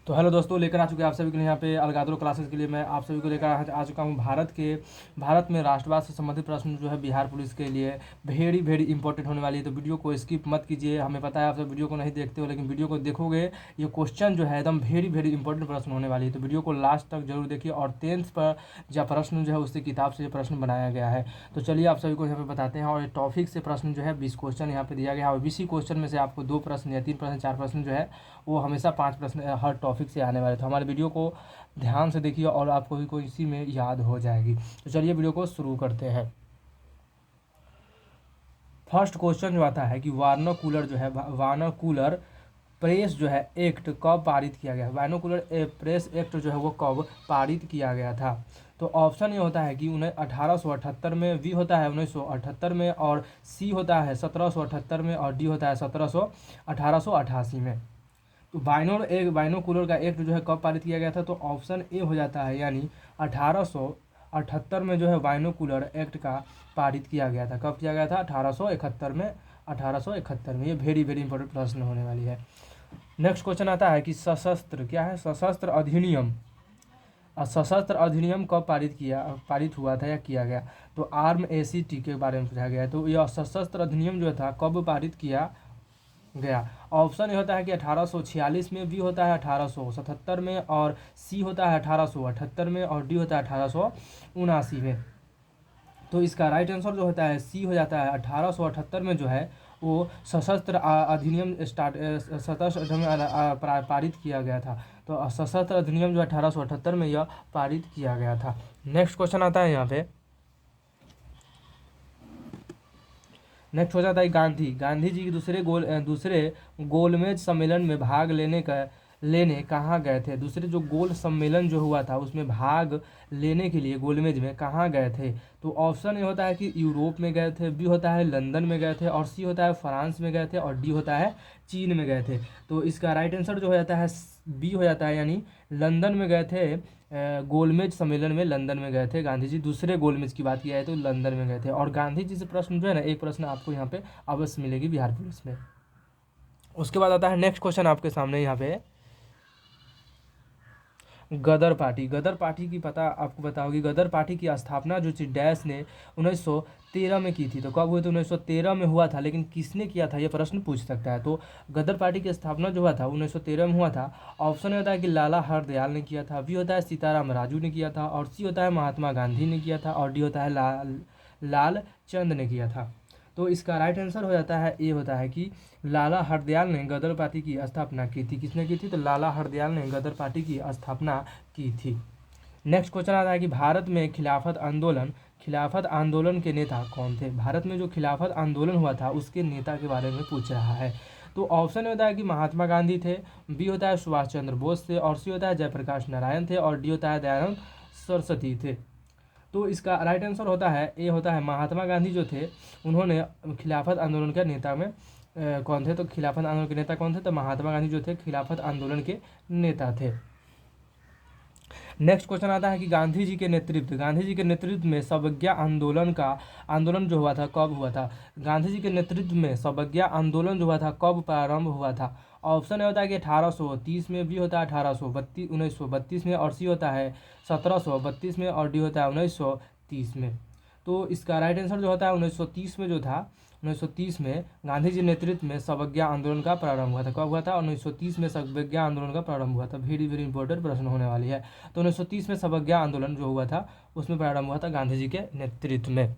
तो हेलो दोस्तों, लेकर आ चुके हैं आप सभी के लिए यहाँ पे अलगादुर क्लासेस के लिए मैं आप सभी को लेकर आ चुका हूँ भारत में राष्ट्रवाद से संबंधित प्रश्न जो है बिहार पुलिस के लिए वेरी इंपॉर्टेंट होने वाली है। तो वीडियो को स्किप मत कीजिए। हमें पता है आप सब वीडियो को नहीं देखते हो, लेकिन वीडियो को देखोगे ये क्वेश्चन जो है एकदम वेरी इंपॉर्टेंट प्रश्न होने वाली है। तो वीडियो को लास्ट तक जरूर देखिए। और 10th पर जो प्रश्न जो है उससे किताब से प्रश्न बनाया गया है। तो चलिए आप सभी को यहाँ पे बताते हैं। और टॉपिक से प्रश्न जो है 20 क्वेश्चन यहाँ पे दिया गया है, और 20 क्वेश्चन में से आपको 2 प्रश्न या 3 प्रश्न 4 प्रश्न जो है वो हमेशा 5 प्रश्न हर टॉपिक से आने वाले। तो हमारे वीडियो को ध्यान से देखिए और आपको भी कोई इसी में याद हो जाएगी। तो चलिए वीडियो को शुरू करते हैं। फर्स्ट क्वेश्चन जो आता है कि वार्नाकुलर प्रेस जो है एक्ट कब पारित किया गया? वार्नाकुलर प्रेस एक्ट जो है वो कब पारित किया गया था? तो ऑप्शन ये होता है कि 1878 में, बी होता है 1978 में, और सी होता है 1778 में, और डी होता है 1888 में। तो बाइनोकुलर का एक्ट जो है कब पारित किया गया था? तो ऑप्शन ए हो जाता है, यानी 1878 में जो है बाइनोकुलर एक्ट का पारित किया गया था। कब किया गया था? 1871 में। 1871 में। ये वेरी इंपॉर्टेंट प्रश्न होने वाली है। नेक्स्ट क्वेश्चन आता है कि सशस्त्र क्या है? सशस्त्र अधिनियम कब पारित हुआ था या किया गया? तो आर्म एसीटी के बारे में पूछा गया है। तो यह सशस्त्र अधिनियम जो था कब पारित किया गया? ऑप्शन ए होता है कि 1846 में, बी होता है 1877 में, और सी होता है 1878 में, और डी होता है 1879 में। तो इसका राइट आंसर जो होता है सी हो जाता है। 1878 में जो है वो सशस्त्र अधिनियम पारित किया गया था। तो सशस्त्र अधिनियम जो 1878 में यह पारित किया गया था। नेक्स्ट क्वेश्चन आता है यहाँ पे। नेक्स्ट हो जाता है गांधी जी की दूसरे गोलमेज सम्मेलन में भाग लेने कहाँ गए थे? दूसरे जो गोल सम्मेलन जो हुआ था उसमें भाग लेने के लिए गोलमेज में कहाँ गए थे? तो ऑप्शन ए होता है कि यूरोप में गए थे, बी होता है लंदन में गए थे, और सी होता है फ्रांस में गए थे, और डी होता है चीन में गए थे। तो इसका राइट आंसर जो हो जाता है बी हो जाता है, यानी लंदन में गए थे। गोलमेज सम्मेलन में लंदन में गए थे गांधी जी। दूसरे गोलमेज की बात किया है तो लंदन में गए थे। और गांधी जी से प्रश्न जो है ना, एक प्रश्न आपको यहाँ पे अवश्य मिलेगी बिहार पुलिस में। उसके बाद आता है नेक्स्ट क्वेश्चन आपके सामने यहाँ पे, गदर पार्टी की पता आपको पता होगी। गदर पार्टी की स्थापना जो डैश ने 1913 में की थी। तो कब हुई? तो 1913 में हुआ था, लेकिन किसने किया था ये प्रश्न पूछ सकता है। तो गदर पार्टी की स्थापना जो हुआ था 1913 में हुआ था। ऑप्शन होता है कि लाला हरदयाल ने किया था, बी होता है सीताराम राजू ने किया था, और सी होता है महात्मा गांधी ने किया था, और डी होता है लाल चंद ने किया था। तो इसका राइट आंसर हो जाता है ए होता है कि लाला हरदयाल ने गदर पार्टी की स्थापना की थी। किसने की थी? तो लाला हरदयाल ने गदर पार्टी की स्थापना की थी। नेक्स्ट क्वेश्चन आता है कि भारत में खिलाफत आंदोलन के नेता कौन थे? भारत में जो खिलाफत आंदोलन हुआ था उसके नेता के बारे में पूछ रहा है। तो ऑप्शन होता है कि महात्मा गांधी थे, बी होता है सुभाष चंद्र बोस थे, और सी होता है जयप्रकाश नारायण थे, और डी होता है दयानंद सरस्वती थे। तो इसका राइट आंसर होता है ए होता है, महात्मा गांधी जो थे उन्होंने खिलाफत आंदोलन के नेता में कौन थे? तो खिलाफत आंदोलन के नेता कौन थे? तो महात्मा गांधी जो थे खिलाफत आंदोलन के नेता थे। नेक्स्ट क्वेश्चन आता है कि गांधी जी के नेतृत्व में सवज्ञा आंदोलन जो हुआ था कब हुआ था? गांधी जी के नेतृत्व में सवज्ञा आंदोलन जो हुआ था कब प्रारंभ हुआ था? ऑप्शन होता है कि 1830 में, बी होता है 1932 में, और सी होता है 1732 में, और डी होता है 1930 में। तो इसका राइट आंसर जो होता है 1930 में जो था, 1930 में गांधी जी नेतृत्व में सवज्ञा आंदोलन का प्रारंभ हुआ था। कब हुआ था? 1930 में सवज्ञा आंदोलन का प्रारंभ हुआ था। वेरी इंपॉर्टेंट प्रश्न होने वाली है। तो 1930 में सवज्ञा आंदोलन जो हुआ था उसमें प्रारंभ हुआ था गांधी जी के नेतृत्व में।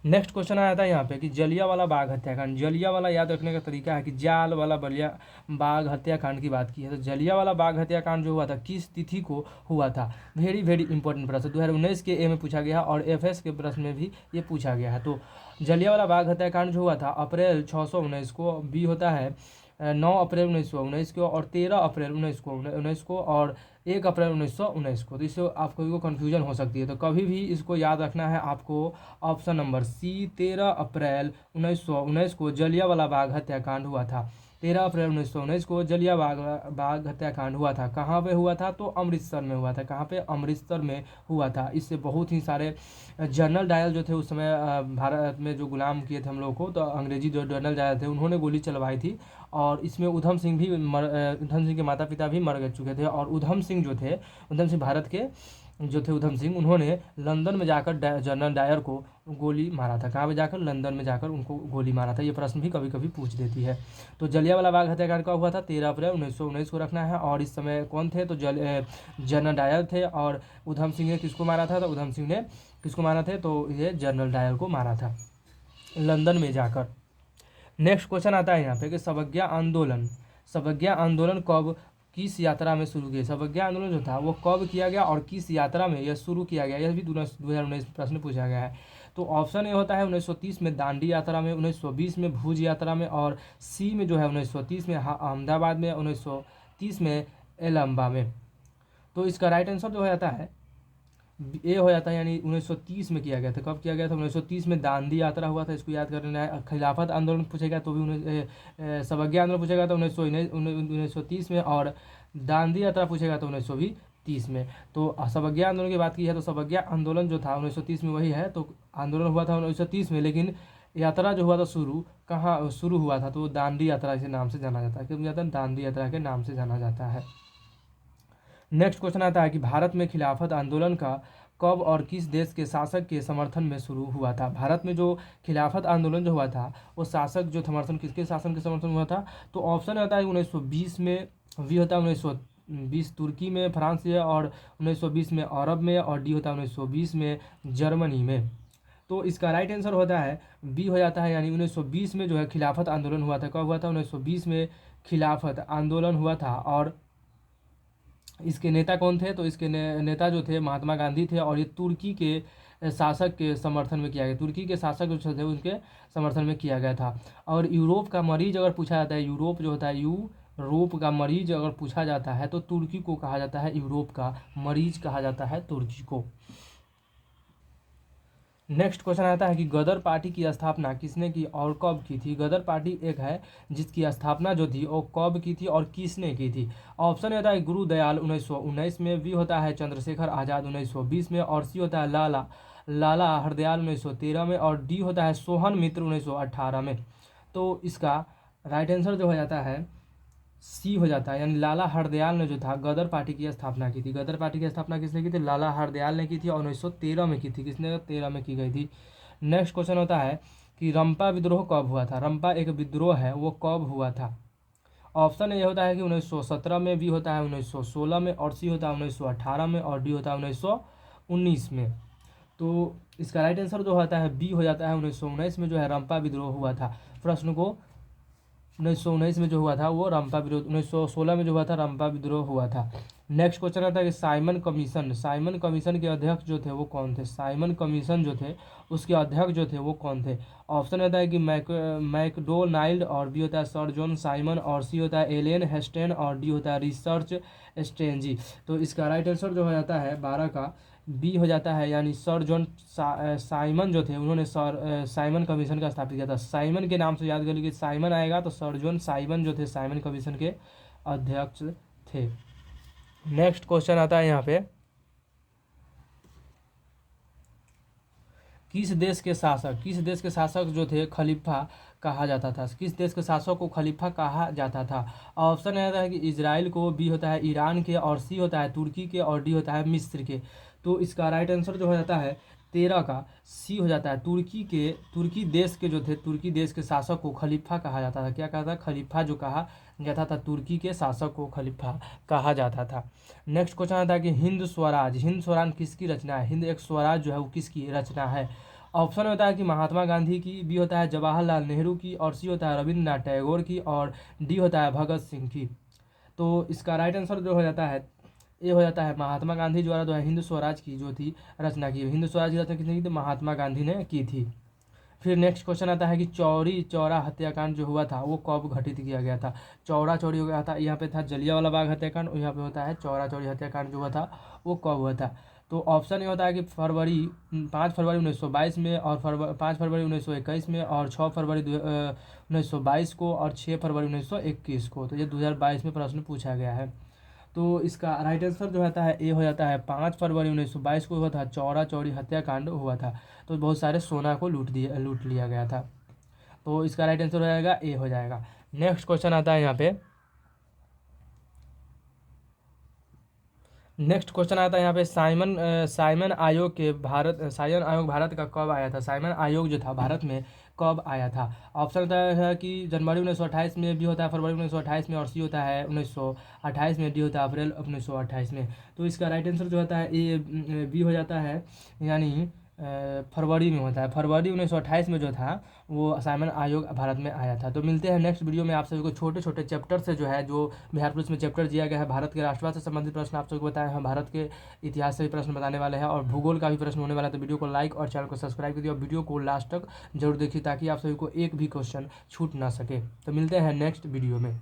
नेक्स्ट क्वेश्चन आया था यहाँ पे कि जलियांवाला बाग हत्याकांड। जलियांवाला याद रखने का तरीका है कि जाल वाला बाग हत्याकांड की बात की है। तो जलियांवाला बाग हत्याकांड जो हुआ था किस तिथि को हुआ था? वेरी इंपॉर्टेंट प्रश्न 2019 के ए में पूछा गया और एफएस के प्रश्न में भी ये पूछा गया है। तो जलियांवाला बाग हत्याकांड जो हुआ था अप्रैल 619 को, बी होता है 9 अप्रैल 1919 को, और 13 अप्रैल 1919 को, और 1 अप्रैल 1919 को। तो इससे आपको को कन्फ्यूजन हो सकती है। तो कभी भी इसको याद रखना है आपको। ऑप्शन नंबर सी 13 अप्रैल 1919 को जलियांवाला बाग हत्याकांड हुआ था। 13 अप्रैल 1919 को जलियांवाला बाग हत्याकांड हुआ था। कहाँ पे हुआ था? तो अमृतसर में हुआ था। कहाँ पे? अमृतसर में हुआ था। इससे बहुत ही सारे जनरल डायल जो थे उस समय भारत में जो गुलाम किए थे हम लोग को, तो अंग्रेजी जो जनरल डायल थे उन्होंने गोली चलवाई थी और इसमें उधम सिंह के माता पिता भी मर चुके थे। और उधम सिंह जो थे, उधम सिंह भारत के जो थे उधम सिंह, उन्होंने लंदन में जाकर जनरल डायर को गोली मारा था। कहाँ पे जाकर? लंदन में जाकर उनको गोली मारा था। ये प्रश्न भी कभी कभी पूछ देती है। तो जलियांवाला बाग हत्याकांड कब हुआ था? 13 अप्रैल 1919 को रखना है। और इस समय कौन थे? तो जनरल डायर थे। और उधम सिंह ने किसको मारा था? तो उधम सिंह ने किसको मारा थे? तो ये जनरल डायर को मारा था लंदन में जाकर। नेक्स्ट क्वेश्चन आता है यहाँ पे कि सवज्ञा आंदोलन कब किस यात्रा में शुरू किया? सवज्ञा आंदोलन जो था वो कब किया गया और किस यात्रा में यह शुरू किया गया? यह भी 2019 प्रश्न पूछा गया है। तो ऑप्शन ए होता है 1930 में दांडी यात्रा में, 1920 में भुज यात्रा में, और सी में जो है 1930 में अहमदाबाद में, 1930 में एलम्बा में। तो इसका राइट आंसर जो हो जाता है ए हो जाता है, यानी 1930 में किया गया था। कब किया गया था? 1930 में दांडी यात्रा हुआ था, इसको याद कर लेना है। खिलाफत आंदोलन पूछेगा तो भी सवज्ञा आंदोलन पूछेगा तो 1930 में, और दांडी यात्रा पूछेगा तो 1930 में। तो सवज्ञा आंदोलन की बात की है तो सवज्ञा आंदोलन जो था 1930 में वही है। तो आंदोलन हुआ था 1930 में, लेकिन यात्रा जो हुआ था कहाँ शुरू हुआ था? तो दांडी यात्रा के नाम से जाना जाता है। क्यों जाता है? दांडी यात्रा के नाम से जाना जाता है। नेक्स्ट क्वेश्चन आता है कि भारत में खिलाफत आंदोलन का कब और किस देश के शासक के समर्थन में शुरू हुआ था? भारत में जो खिलाफत आंदोलन जो हुआ था वो किसके शासन के समर्थन में हुआ था? तो ऑप्शन आता है 1920 में, बी होता है 1920 तुर्की में फ्रांस से, और 1920 में अरब में, और डी होता है 1920 में जर्मनी में। तो इसका राइट आंसर होता है बी हो जाता है, यानी 1920 में जो है खिलाफत आंदोलन हुआ था। कब हुआ था? 1920 में खिलाफत आंदोलन हुआ था। और इसके नेता कौन थे? तो इसके नेता जो थे महात्मा गांधी थे। और ये तुर्की के शासक के समर्थन में किया गया। तुर्की के शासक जो थे उनके समर्थन में किया गया था। और यूरोप का मरीज अगर पूछा जाता है, यूरोप जो होता है यूरोप का मरीज अगर पूछा जाता है तो तुर्की को कहा जाता है, यूरोप का मरीज कहा जाता है तुर्की को। नेक्स्ट क्वेश्चन आता है कि गदर पार्टी की स्थापना किसने की और कब की थी? गदर पार्टी एक है जिसकी स्थापना जो थी वो कब की थी और किसने की थी? ऑप्शन होता है गुरुदयाल 1919 में, बी होता है चंद्रशेखर आज़ाद 1920 में, और सी होता है लाला हरदयाल 1913 में, और डी होता है सोहन मित्र 1918 में। तो इसका राइट आंसर जो हो जाता है सी हो जाता है, यानी लाला हरदयाल ने जो था गदर पार्टी की स्थापना की थी। गदर पार्टी की स्थापना किसने की थी? लाला हरदयाल ने की थी, और 1913 में की थी। किसने? 13 में की गई थी। नेक्स्ट क्वेश्चन होता है कि रंपा विद्रोह कब हुआ था? रंपा एक विद्रोह है, वो कब हुआ था? ऑप्शन ए होता है कि 1917 में, बी होता है 1916 में, और सी होता है 1918 में, और डी होता है 1919 में। तो इसका राइट आंसर जो होता है बी हो जाता है, 1919 में जो है रंपा विद्रोह हुआ था। प्रश्न को 1919 में जो हुआ था वो रंपा विद्रोह, 1916 में जो हुआ था रंपा विद्रोह हुआ था। नेक्स्ट क्वेश्चन आता है कि साइमन कमीशन के अध्यक्ष जो थे वो कौन थे? साइमन कमीशन जो थे उसके अध्यक्ष जो थे वो कौन थे? ऑप्शन होता है कि मैकडोनाल्ड, और बी होता है सर जॉन साइमन, और सी होता है एलेन हेस्टेन, और डी होता है रिसर्च स्ट्रेंजी। तो इसका राइट आंसर जो हो जाता है 12 का बी हो जाता है, यानी सर जॉन साइमन जो थे उन्होंने साइमन कमीशन का स्थापित किया था। साइमन के नाम से याद कर लीजिए, साइमन आएगा तो सर जॉन साइमन जो थे साइमन कमीशन के अध्यक्ष थे। नेक्स्ट क्वेश्चन आता है यहाँ पे, किस देश के शासक जो थे खलीफा कहा जाता था? किस देश के शासक को खलीफा कहा जाता था? ऑप्शन रहता है कि इजराइल को, बी होता है ईरान के, और सी होता है तुर्की के, और डी होता है मिस्र के। तो इसका राइट आंसर जो हो जाता है 13 का सी हो जाता है। तुर्की देश के जो थे, तुर्की देश के शासक को खलीफा कहा जाता था। क्या कहा था? खलीफा जो कहा जाता था, तुर्की के शासक को खलीफा कहा जाता था। नेक्स्ट क्वेश्चन आता है कि हिंद स्वराज किसकी रचना है? हिंद एक स्वराज जो है वो किसकी रचना है? ऑप्शन होता है कि महात्मा गांधी की, बी होता है जवाहरलाल नेहरू की, और सी होता है रविंद्रनाथ टैगोर की, और डी होता है भगत सिंह की। तो इसका राइट आंसर जो हो जाता है ये हो जाता है महात्मा गांधी द्वारा जो है हिंद स्वराज की जो थी रचना की। हिंद स्वराज की रचना किसने की थी? महात्मा गांधी ने की थी। फिर नेक्स्ट क्वेश्चन आता है कि चौरी चौरा हत्याकांड जो हुआ था वो कब घटित किया गया था? चौरा चौरी हो गया था, यहाँ पे था जलियांवाला बाग हत्याकांड, और यहाँ पे होता है चौरा चौरी हत्याकांड जो हुआ था वो कब हुआ था? तो ऑप्शन ये होता है कि 5 फरवरी 1922 में, और 5 फरवरी 1921 में, और 6 फरवरी 1922 को, और 6 फरवरी 1921 को। तो ये 2022 में प्रश्न पूछा गया है। तो इसका राइट आंसर जो होता है ए हो जाता है, 5 फरवरी 1922 को हुआ था चौरा चौरी हत्याकांड हुआ था। तो बहुत सारे सोना को लूट लिया गया था। तो इसका राइट आंसर हो जाएगा ए हो जाएगा। नेक्स्ट क्वेश्चन आता है यहाँ पे, नेक्स्ट क्वेश्चन आता है यहाँ पे, साइमन आयोग के भारत साइमन आयोग भारत का कब आया था? साइमन आयोग जो था भारत में कब आया था? ऑप्शन होता है कि जनवरी 1928 में, बी होता है फरवरी 1928 में, और सी होता है 1928 में, डी होता है अप्रैल 1928 में। तो इसका राइट आंसर जो होता है ए बी हो जाता है, यानी फरवरी में होता है। फरवरी 1928 में जो था वो साइमन आयोग भारत में आया था। तो मिलते हैं नेक्स्ट वीडियो में। आप सभी को छोटे छोटे चैप्टर से जो है, जो बिहार पुलिस में चैप्टर दिया गया है, भारत के राष्ट्रवाद से संबंधित प्रश्न आप सभी को बताए हैं, भारत के इतिहास से भी प्रश्न बताने वाले हैं, और भूगोल का भी प्रश्न होने वाला है। तो वीडियो को लाइक और चैनल को सब्सक्राइब कीजिए, और वीडियो को लास्ट तक जरूर देखिए, ताकि आप सभी को एक भी क्वेश्चन छूट ना सके। तो मिलते हैं नेक्स्ट वीडियो में।